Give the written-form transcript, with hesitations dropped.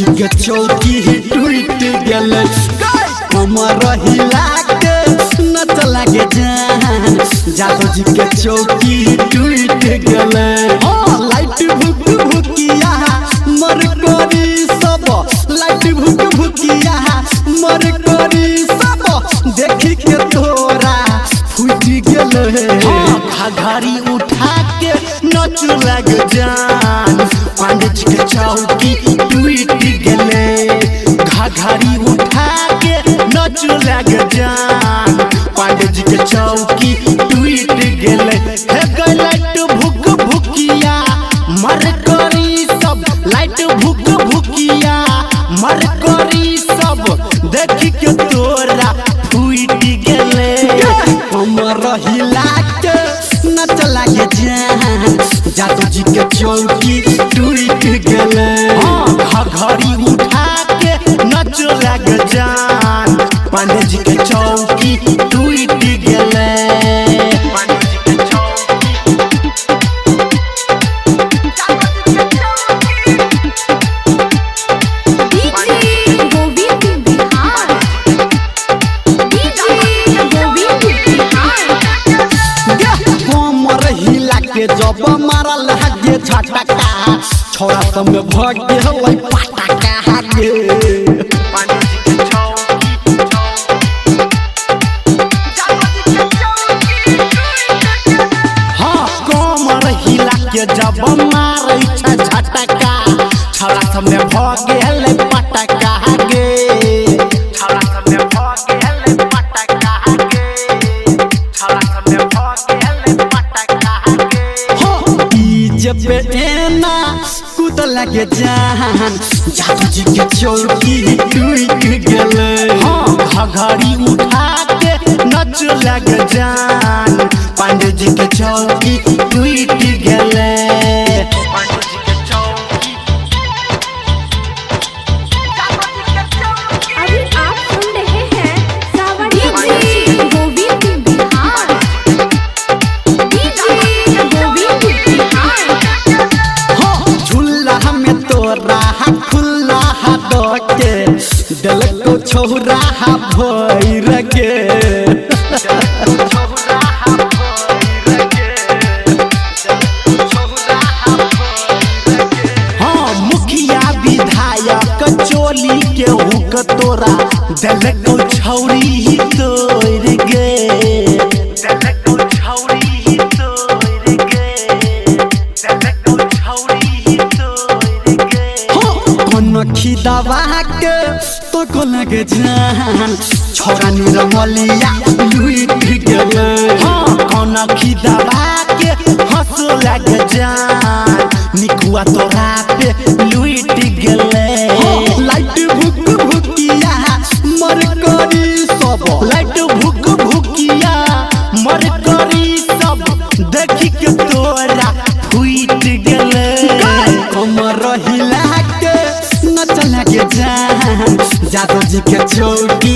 जी के चौकी टूट गेले कमर हिला के नच लगे जान जादू जी के चौकी टूट गेले लाइट भुक भुकिया मर करी सब लाइट भुक भुकिया मर करी सब देखी के तोरा फूट गेले घाघरी उठा के नच लग जान पांडे जी के चौकी टूट गेले घाघरी उठा के नच लग जान पांडे जी के चौकी टूट गेले हे लाइट भुक भुकिया मर करी सब लाइट भुक भुकिया मर करी सब देखी के तोरा फूट गेले हमर हिला के नच लगे जान जादू जी के चौकी टूट गेले घाघरी उठा के नच लगे जान पांडे जी के चौकी टूट गेले जब मारल हगे झटका छोरा सब में भगे हलै पटका हगे हाँ कमर हिला के जब मारै छ झटका छोरा सब में भगे हलै पटका हगे छोरा सब में भगे हलै पटका हगे छोरा सब में भगे हलै पटका जब एना कूद लगे जान जादू जी के चौकी टूट गेले घाघरी उठा के नच लगे जान पांडे जी के चौकी टूट गेले अभी आप सुन रहे हैं सावन गोविंद बिहार खुला के दिल को छोरा भैर के हाँ मुखिया विधायक चोली के हुक तोरा दिल को छौरी ही तोड़ गे नखी दबा के तो को लगे जान छोरा निरमलिया लुट गेले नखी दबा के हंस लगे जान निकुआ तोरा पे लुट गेले लाइट भुक भुकिया मर करी सब लाइट भुक भुकिया मर करी सब देखी के तोरा फूट गेले हमर हिला के नच लगे जान जादू जी के चौकी